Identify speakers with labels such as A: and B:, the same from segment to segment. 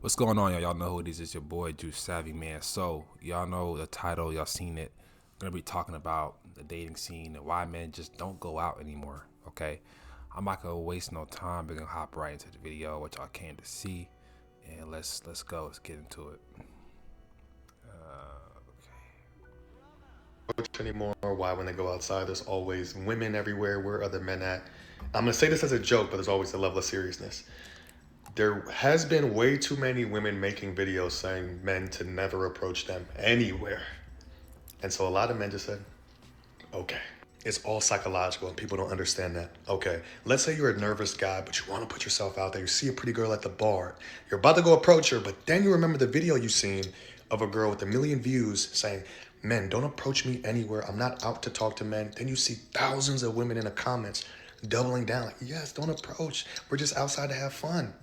A: What's going on, y'all? Y'all know who it is. It's your boy, Juice Savvy, man. So, y'all know the title. Y'all seen it. I'm going to be talking about the dating scene and why men just don't go out anymore, okay? I'm not going to waste no time. We're going to hop right into the video, what y'all came to see. And let's go. Let's get into it.
B: Anymore. Why, when they go outside, there's always women everywhere. Where are the men at? I'm gonna say this as a joke, but there's always a level of seriousness. There has been way too many women making videos saying men to never approach them anywhere, and so a lot of men just said, "Okay." It's all psychological, and people don't understand that. Okay, let's say you're a nervous guy, but you want to put yourself out there. You see a pretty girl at the bar. You're about to go approach her, but then you remember the video you seen of a girl with 1 million views saying, "Men, don't approach me anywhere. I'm not out to talk to men." Then you see thousands of women in the comments doubling down like, "Yes, don't approach. We're just outside to have fun."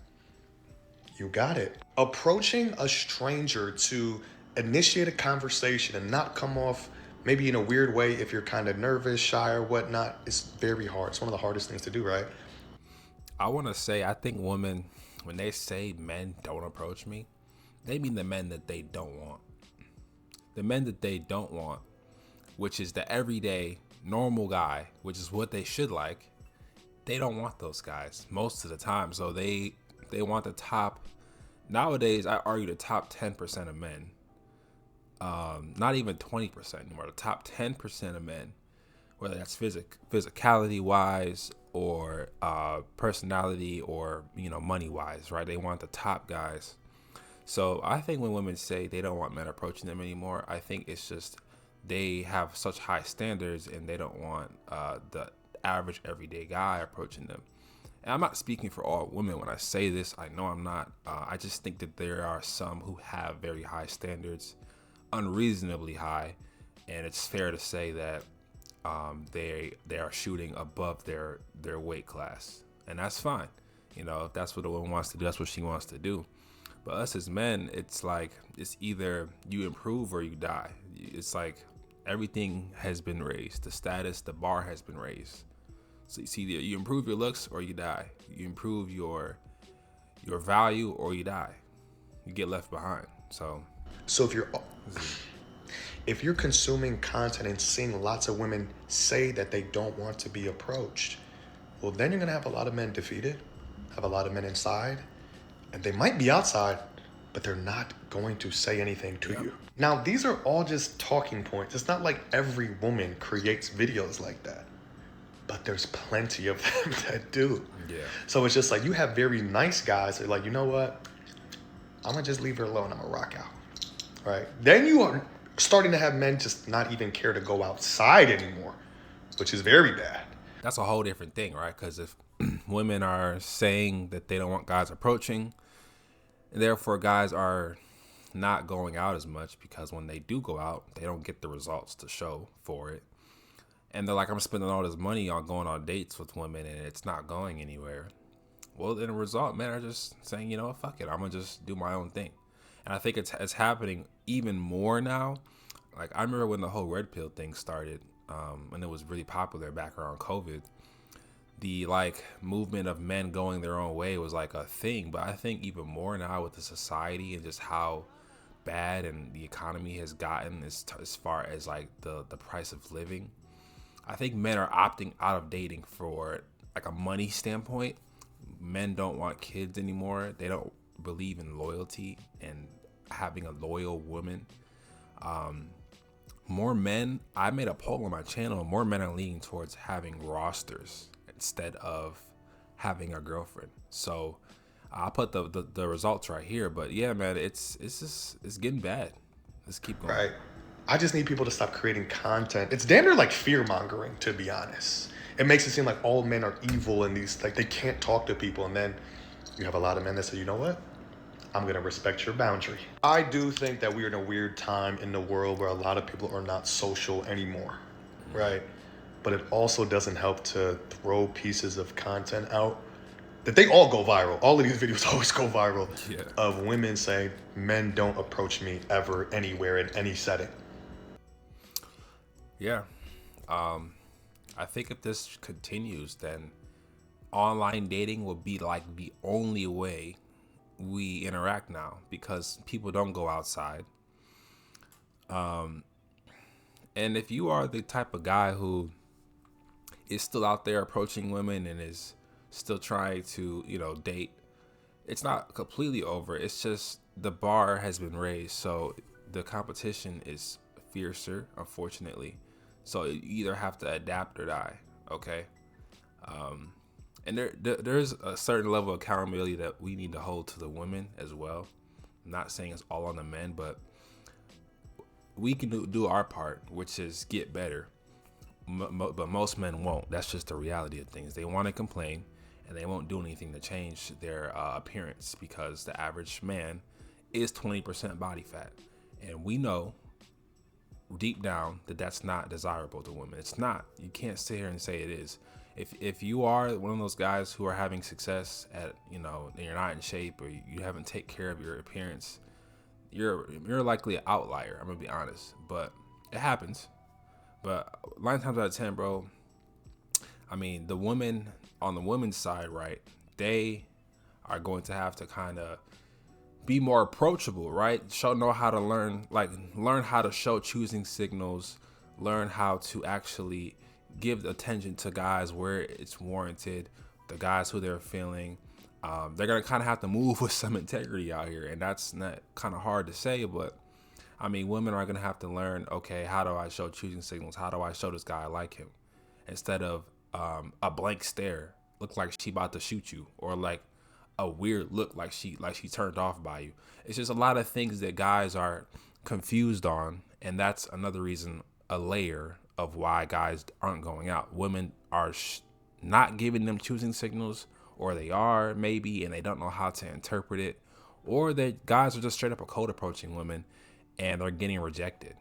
B: You got it. Approaching a stranger to initiate a conversation and not come off maybe in a weird way if you're kind of nervous, shy, or whatnot, it's very hard. It's one of the hardest things to do, right?
A: I want to say, I think women, when they say men don't approach me, they mean the men that they don't want. The men that they don't want, which is the everyday normal guy, which is what they should like. They don't want those guys most of the time. So they want the top. Nowadays, I argue the top 10% of men, not even 20% anymore. The top 10% of men, whether that's physicality wise or personality or money wise, right? They want the top guys. So I think when women say they don't want men approaching them anymore, I think it's just they have such high standards and they don't want the average everyday guy approaching them. And I'm not speaking for all women when I say this. I know I'm not. I just think that there are some who have very high standards, unreasonably high, and it's fair to say that they are shooting above their weight class, and that's fine. If that's what a woman wants to do, that's what she wants to do. But us as men, it's like it's either you improve or you die. It's like everything has been raised. The status, the bar has been raised. So it's either you improve your looks or you die. You improve your value or you die. You get left behind. So
B: So if you're consuming content and seeing lots of women say that they don't want to be approached, well, then you're gonna have a lot of men defeated, have a lot of men inside, and they might be outside, but they're not going to say anything to you. Now, these are all just talking points. It's not like every woman creates videos like that, but there's plenty of them that do.
A: yeah.
B: So it's just like you have very nice guys that are like, you know what? I'm gonna just leave her alone. I'm gonna rock out, right? Then you are starting to have men just not even care to go outside anymore, which is very bad.
A: That's a whole different thing, right? Because if women are saying that they don't want guys approaching, therefore guys are not going out as much because when they do go out, they don't get the results to show for it. And they're like, I'm spending all this money on going on dates with women and it's not going anywhere. Well, in a result, men are just saying, fuck it. I'm going to just do my own thing. And I think it's happening even more now. Like, I remember when the whole red pill thing started, and it was really popular back around COVID. The movement of men going their own way was like a thing. But I think even more now with the society and just how bad and the economy has gotten as far as like the price of living. I think men are opting out of dating for like a money standpoint. Men don't want kids anymore. They don't believe in loyalty and having a loyal woman. More men, I made a poll on my channel, more men are leaning towards having rosters instead of having a girlfriend. So I'll put the results right here. But yeah, man, it's getting bad. Let's keep going.
B: Right. I just need people to stop creating content. It's damn near like fear mongering, to be honest. It makes it seem like all men are evil and these like they can't talk to people, and then you have a lot of men that say, you know what? I'm gonna respect your boundary. I do think that we're in a weird time in the world where a lot of people are not social anymore, right? But it also doesn't help to throw pieces of content out that they all go viral. All of these videos always go viral
A: Yeah.
B: of women saying, men don't approach me ever, anywhere, in any setting.
A: Yeah. I think if this continues, then online dating will be like the only way we interact now because people don't go outside. And if you are the type of guy who is still out there approaching women and is still trying to, date, it's not completely over. It's just the bar has been raised. So the competition is fiercer, unfortunately. So you either have to adapt or die. Okay. And there's a certain level of accountability that we need to hold to the women as well. I'm not saying it's all on the men, but we can do our part, which is get better. But most men won't. That's just the reality of things. They want to complain, and they won't do anything to change their appearance because the average man is 20% body fat, and we know deep down that that's not desirable to women. It's not. You can't sit here and say it is. If you are one of those guys who are having success at, and you're not in shape or you haven't taken care of your appearance, you're likely an outlier. I'm gonna be honest, but it happens. But 9 times out of 10, bro, I mean, the women on the women's side, right? They are going to have to kind of be more approachable, right? Know how to learn how to show choosing signals, learn how to actually give attention to guys where it's warranted, the guys who they're feeling. They're gonna kind of have to move with some integrity out here, and that's not kind of hard to say, but I mean, women are gonna have to learn. Okay, how do I show choosing signals? How do I show this guy I like him? Instead of a blank stare, look like she about to shoot you, or like a weird look like she turned off by you. It's just a lot of things that guys are confused on, and that's another reason, a layer of why guys aren't going out. Women are not giving them choosing signals, or they are maybe, and they don't know how to interpret it, or that guys are just straight up a cold approaching women and they're getting rejected,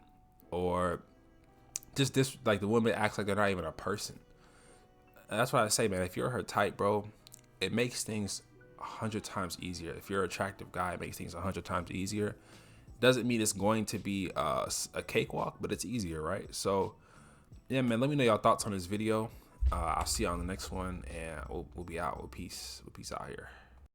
A: or just this, like the woman acts like they're not even a person. And that's why I say, man, if you're her type, bro, it makes things 100 times easier. If you're an attractive guy, it makes things 100 times easier. Doesn't mean it's going to be a cakewalk, but it's easier, right? So yeah, man, let me know your thoughts on this video. I'll see you on the next one, and we'll be out. Peace out here.